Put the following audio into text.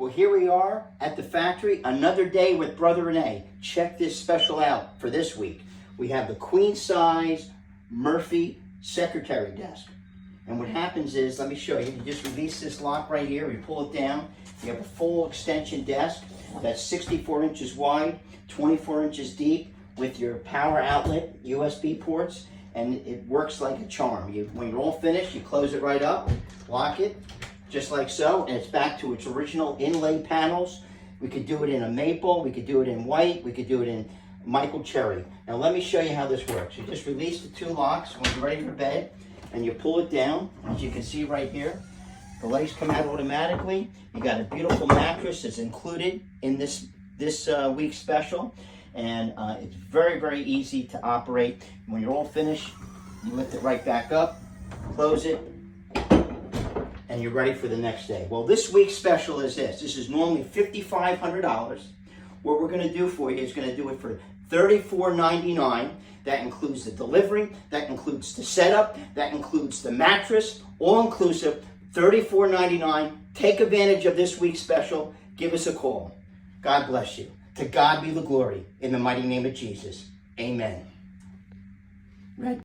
Well, here we are at the factory, another day with Brother Renee. Check this special out for this week. We have the queen size Murphy secretary desk. And what happens is, let me show you, you just release this lock right here, you pull it down, you have a full extension desk that's 64 inches wide, 24 inches deep with your power outlet USB ports, and it works like a charm. When you're all finished, you close it right up, lock it, just like so, and it's back to its original inlay panels. We could do it in a maple, we could do it in white, we could do it in Michael Cherry. Now let me show you how this works. You just release the two locks when you're ready for bed, and you pull it down, as you can see right here. The legs come out automatically. You got a beautiful mattress that's included in this week's special, and it's very, very easy to operate. When you're all finished, you lift it right back up, close it, and you're ready for the next day. Well, this week's special is this. This is normally $5,500. What we're gonna do for you is gonna do it for $34.99. That includes the delivery, that includes the setup, that includes the mattress, all inclusive, $34.99. Take advantage of this week's special. Give us a call. God bless you. To God be the glory. In the mighty name of Jesus. Amen. Red.